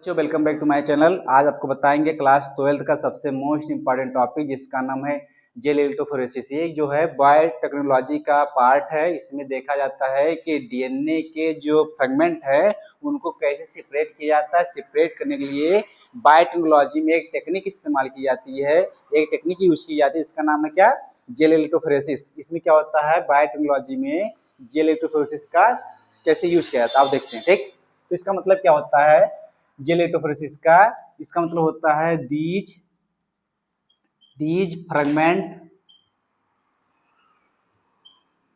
बच्चों welcome back to my channel. आज आपको बताएंगे क्लास 12th का सबसे मोस्ट इंपॉर्टेंट टॉपिक जिसका नाम है जेल इलेक्ट्रोफोरेसिस। ये जो है बायोटेक्नोलॉजी का पार्ट है। इसमें देखा जाता है कि डीएनए के जो फ्रेगमेंट है उनको कैसे सेपरेट किया जाता है। सेपरेट करने के लिए बायोटेक्नोलॉजी में एक टेक्निक इस्तेमाल की जाती है, एक टेक्निक यूज की जाती है। इसका नाम है क्या? Gel electrophoresis. इसमें क्या होता है, बायोटेक्नोलॉजी में जेल इलेक्ट्रोफोरेसिस का कैसे यूज किया जाता है आप देखते हैं। ठीक, तो इसका मतलब क्या होता है जेल इलेक्ट्रोफोरेसिस का? इसका मतलब होता है these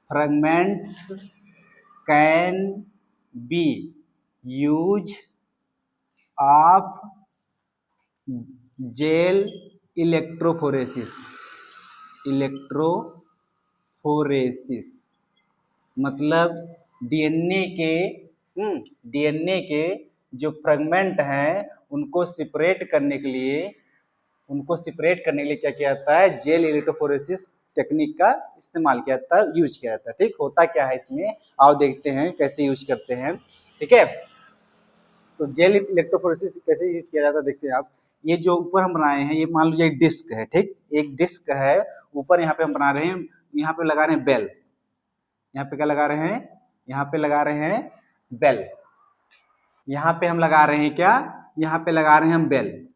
fragments can be use of gel electrophoresis. मतलब डीएनए के जो फ्रेगमेंट हैं उनको सेपरेट करने के लिए क्या किया जाता है? जेल इलेक्ट्रोफोरेसिस टेक्निक का इस्तेमाल किया जाता है, यूज किया जाता है। ठीक, होता क्या है इसमें आओ देखते हैं कैसे यूज करते हैं। ठीक है, तो जेल इलेक्ट्रोफोरेसिस कैसे यूज किया जाता है देखते हैं आप। ये जो ऊपर हम बनाए हैं, ये मान लीजिए एक डिस्क है। ठीक, एक डिस्क है ऊपर, यहाँ पे हम बना रहे हैं, यहाँ पे लगा रहे हैं बेल। यहाँ पे क्या लगा रहे हैं? यहाँ पे लगा रहे हैं बेल। यहाँ पे हम लगा रहे हैं क्या? यहाँ पे लगा रहे हैं हम बेल।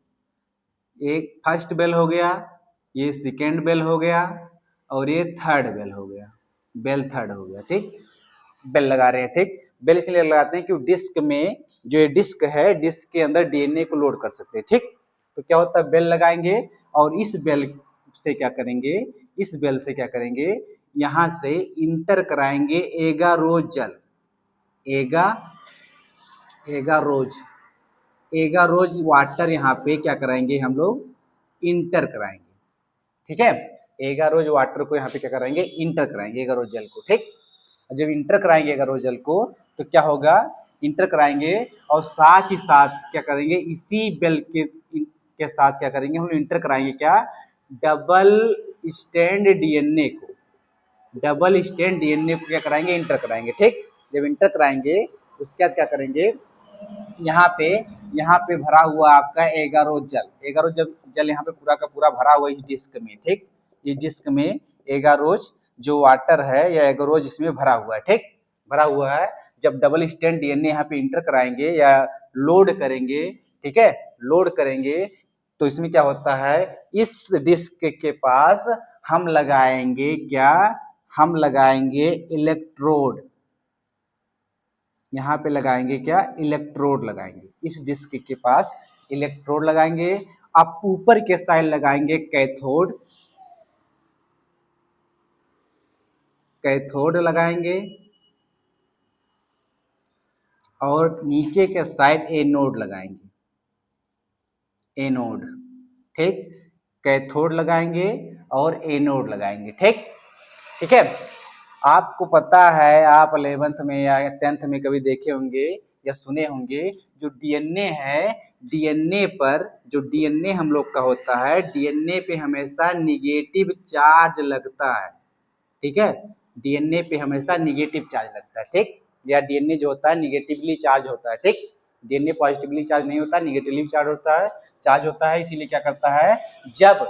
एक फर्स्ट बेल हो गया, ये सेकेंड बेल हो गया और ये थर्ड बेल हो गया। बेल थर्ड हो गया। ठीक, बेल लगा रहे हैं। ठीक, बेल इसलिए लगाते हैं कि डिस्क में जो ये डिस्क है, डिस्क के अंदर डीएनए को लोड कर सकते हैं। ठीक, तो क्या होता है, बेल लगाएंगे और इस बेल से क्या करेंगे, यहां से इंटर कराएंगे एगारोज वाटर। यहाँ पे क्या कराएंगे हम लोग? इंटर कराएंगे। ठीक है, एगारोज वाटर को यहाँ पे क्या कराएंगे? इंटर कराएंगे एगारोज जल को। ठीक, जब इंटर कराएंगे एगारोज जल को तो क्या होगा? इंटर कराएंगे और साथ ही साथ क्या करेंगे, इसी बेल के साथ क्या करेंगे हम लोग? इंटर कराएंगे क्या? डबल स्टैंड डीएनए को क्या कराएंगे? इंटर कराएंगे। ठीक, जब इंटर कराएंगे उसके बाद क्या करेंगे, यहाँ पे भरा हुआ आपका एगारोज जल यहाँ पे पूरा का पूरा भरा हुआ इस डिस्क में। ठीक, इस डिस्क में एगारोज जो वाटर है या एगारोज इसमें भरा हुआ है। ठीक, भरा हुआ है। जब डबल स्टैंड डीएनए यहाँ पे इंटर कराएंगे या लोड करेंगे, ठीक है, लोड करेंगे तो इसमें क्या होता है, इस डिस्क के पास हम लगाएंगे क्या? हम लगाएंगे इलेक्ट्रोड। यहाँ पे लगाएंगे क्या? इलेक्ट्रोड लगाएंगे। इस डिस्क के पास इलेक्ट्रोड लगाएंगे। अब ऊपर के साइड लगाएंगे कैथोड लगाएंगे और नीचे के साइड एनोड लगाएंगे। ठीक, कैथोड लगाएंगे और एनोड लगाएंगे। ठीक, ठीक है। आपको पता है, आप 11th में या 10th में कभी देखे होंगे या सुने होंगे, जो डीएनए है, डीएनए हम लोग का होता है, डीएनए पे हमेशा निगेटिव चार्ज लगता है। ठीक है, डीएनए पे हमेशा निगेटिव चार्ज लगता है। ठीक, या डीएनए जो होता है निगेटिवली चार्ज होता है। ठीक, डीएनए पॉजिटिवली चार्ज नहीं होता, निगेटिवली चार्ज होता है। इसीलिए क्या करता है, जब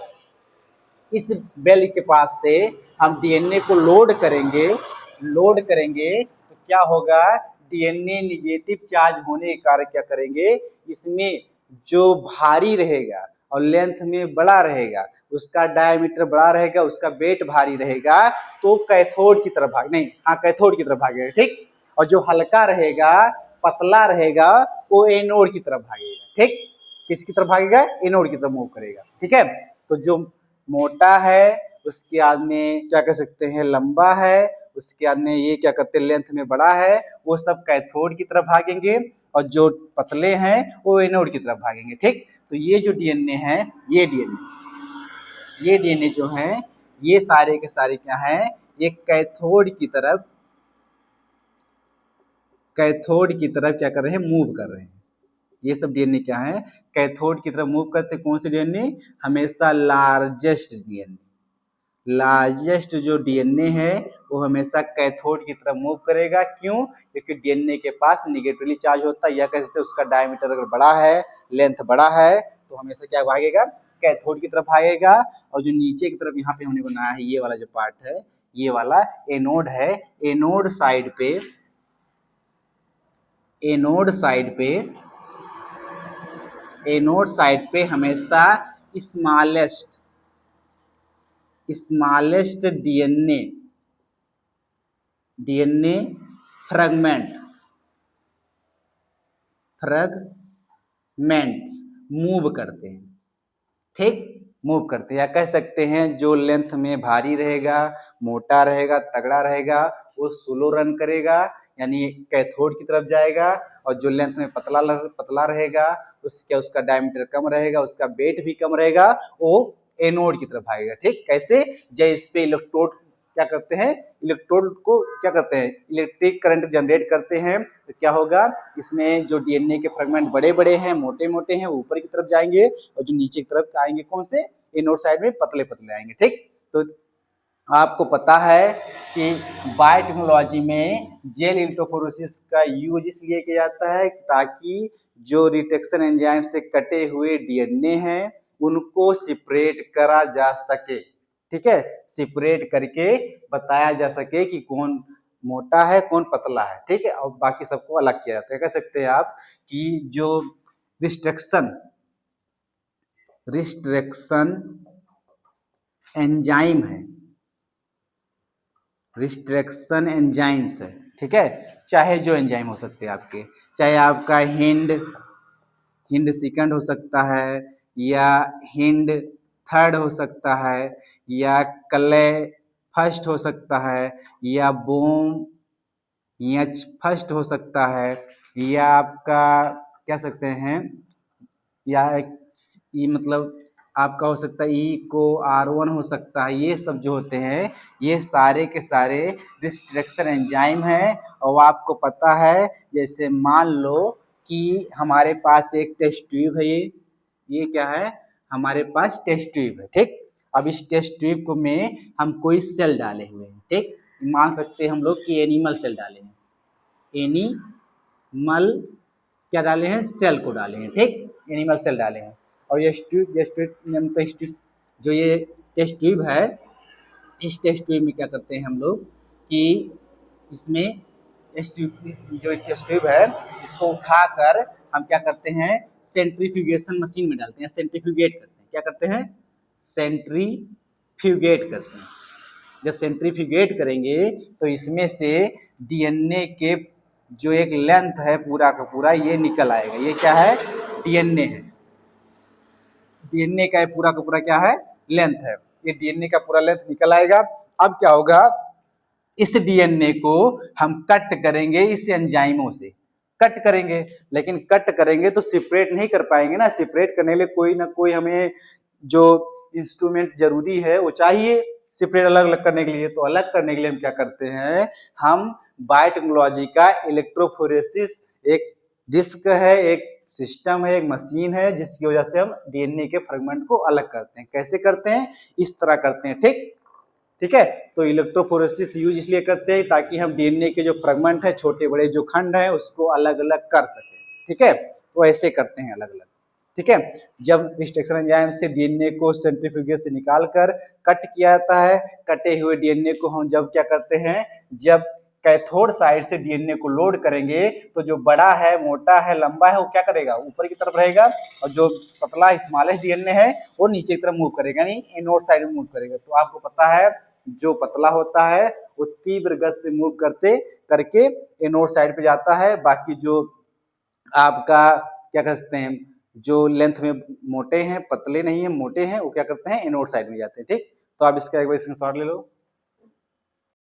इस बेल के पास से हम डीएनए को लोड करेंगे तो क्या होगा, डीएनए निगेटिव चार्ज होने के कारण क्या करेंगे, इसमें जो भारी रहेगा और लेंथ में बड़ा रहेगा, उसका डायमीटर बड़ा रहेगा, उसका वेट भारी रहेगा, तो कैथोड की तरफ कैथोड की तरफ भागेगा। ठीक, और जो हल्का रहेगा, पतला रहेगा, वो एनोड की तरफ भागेगा। ठीक, किसकी तरफ भागेगा? एनोड की तरफ मूव करेगा। ठीक है, तो जो मोटा है उसके बाद में क्या कह सकते हैं, लंबा है, उसके बाद में ये क्या करते हैं, लेंथ में बड़ा है, वो सब कैथोड की तरफ भागेंगे और जो पतले हैं वो एनोड की तरफ भागेंगे। ठीक, तो ये जो डीएनए है, ये डीएनए जो है, ये सारे के सारे क्या हैं, ये कैथोड की तरफ क्या कर रहे हैं, मूव कर रहे हैं। ये सब डीएनए क्या है, कैथोड की तरफ मूव करते। कौन से डीएनए? हमेशा लार्जेस्ट लार्जेस्ट जो डीएनए है वो हमेशा कैथोड की तरफ मूव करेगा। क्यों? क्योंकि डीएनए के पास निगेटिवली चार्ज होता है, या कह सकते हैं उसका डायमीटर अगर बड़ा है, लेंथ बड़ा है, तो हमेशा क्या भागेगा? कैथोड की तरफ भागेगा। और जो नीचे की तरफ यहाँ पे हमने बनाया है, ये वाला जो पार्ट है, ये वाला एनोड है। एनोड साइड पे हमेशा स्मॉलेस्ट डीएनए फ्रैगमेंट्स मूव करते हैं, ठीक, मूव करते हैं। या कह सकते हैं जो लेंथ में भारी रहेगा, मोटा रहेगा, तगड़ा रहेगा, वो स्लो रन करेगा, यानी कैथोड की तरफ जाएगा। और जो लेंथ में पतला रहेगा, उसका डायमीटर कम रहेगा, उसका वेट भी कम रहेगा, वो एनोड की तरफ भागेगा। ठीक, कैसे? जब इस पे इलेक्ट्रोड क्या करते हैं, इलेक्ट्रोड को क्या करते हैं, इलेक्ट्रिक करंट जनरेट करते हैं, तो क्या होगा, इसमें जो डीएनए के फ्रेगमेंट बड़े बड़े हैं, मोटे मोटे हैं, ऊपर की तरफ जाएंगे, और जो नीचे की तरफ आएंगे कौन से, एनोड साइड में पतले पतले आएंगे। ठीक, तो आपको पता है कि बायोटेक्नोलॉजी में जेल इलेक्ट्रोफोरेसिस का यूज इसलिए किया जाता है ताकि जो रिडक्शन एंजाइम से कटे हुए डीएनए हैं उनको सेपरेट करा जा सके। ठीक है, सेपरेट करके बताया जा सके कि कौन मोटा है, कौन पतला है। ठीक है, और बाकी सबको अलग किया जाता है। कह सकते हैं आप कि जो रिस्ट्रिक्शन एंजाइम है, रिस्ट्रिक्शन एंजाइम्स है, ठीक है, चाहे जो एंजाइम हो सकते हैं आपके, चाहे आपका हिंड सेकंड हो सकता है, या हिंड थर्ड हो सकता है, या क्ले फर्स्ट हो सकता है, या बोम एच फर्स्ट हो सकता है, या आपका क्या सकते हैं, या मतलब आपका हो सकता है ई को R1 हो सकता है। ये सब जो होते हैं ये सारे के सारे रिस्ट्रिक्शन एंजाइम है। और आपको पता है, जैसे मान लो कि हमारे पास एक टेस्ट ट्यूब है, ये क्या है, हमारे पास टेस्ट ट्यूब है। ठीक, अब इस टेस्ट ट्यूब में हम कोई सेल डाले हुए हैं। ठीक, मान सकते हैं हम लोग कि एनिमल सेल डाले हैं, एनिमल क्या डाले हैं, सेल को डाले हैं। ठीक, एनिमल सेल डाले हैं। और ये जो ये टेस्ट ट्यूब है, इस टेस्ट ट्यूब में क्या करते हैं हम लोग कि इसमें जो टेस्ट ट्यूब है इसको उठाकर हम क्या करते हैं, सेंट्रीफ्यूगेशन मशीन में डालते हैं, सेंट्रीफ्यूगेट करते हैं। क्या करते हैं, सेंट्रीफ्यूगेट करते हैं। जब सेंट्रीफ्यूगेट करेंगे तो इसमें से डीएनए के जो एक लेंथ है पूरा का पूरा ये निकल आएगा। ये क्या है, डीएनए है, डीएनए का पूरा का पूरा क्या है, लेंथ है। ये डीएनए का पूरा लेंथ निकल आएगा। अब क्या होगा, इस डीएनए को हम कट करेंगे, इस एंजाइमों से कट करेंगे, लेकिन कट करेंगे तो सेपरेट नहीं कर पाएंगे ना। सेपरेट करने के लिए कोई ना कोई हमें जो इंस्ट्रूमेंट जरूरी है वो चाहिए सेपरेट अलग अलग करने के लिए। तो अलग करने के लिए हम क्या करते हैं, हम बायोटेक्नोलॉजी का इलेक्ट्रोफोरेसिस एक डिस्क है, एक सिस्टम है, एक मशीन है, जिसकी वजह से हम डीएनए के फ्रेगमेंट को अलग करते हैं। कैसे करते हैं, इस तरह करते हैं। ठीक है, तो इलेक्ट्रोफोरेसिस यूज इसलिए करते हैं ताकि हम डीएनए के जो फ्रेगमेंट है, छोटे बड़े जो खंड है, उसको अलग अलग कर सकें। ठीक है, तो ऐसे करते हैं अलग अलग। ठीक है, जब रिस्ट्रिक्शन एंजाइम से डीएनए को सेंट्रीफ्यूगेशन से निकालकर कट किया जाता है, कटे हुए डीएनए को हम जब क्या करते हैं, जब कैथोड साइड से डीएनए को लोड करेंगे तो जो बड़ा है, मोटा है, लंबा है, वो क्या करेगा, ऊपर की तरफ रहेगा, और जो पतला स्मॉलेस्ट डीएनए है वो नीचे की तरफ मूव करेगा, यानी एनोड साइड में मूव करेगा। तो आपको पता है जो पतला होता है वो तीव्र गति से मूव करके एनोड साइड पे जाता है। बाकी जो आपका क्या कहते हैं, जो लेंथ में मोटे हैं, पतले नहीं है, मोटे हैं, वो क्या करते हैं, एनोड साइड में जाते हैं। ठीक, तो आप इसका एक बार स्क्रीनशॉट ले लो।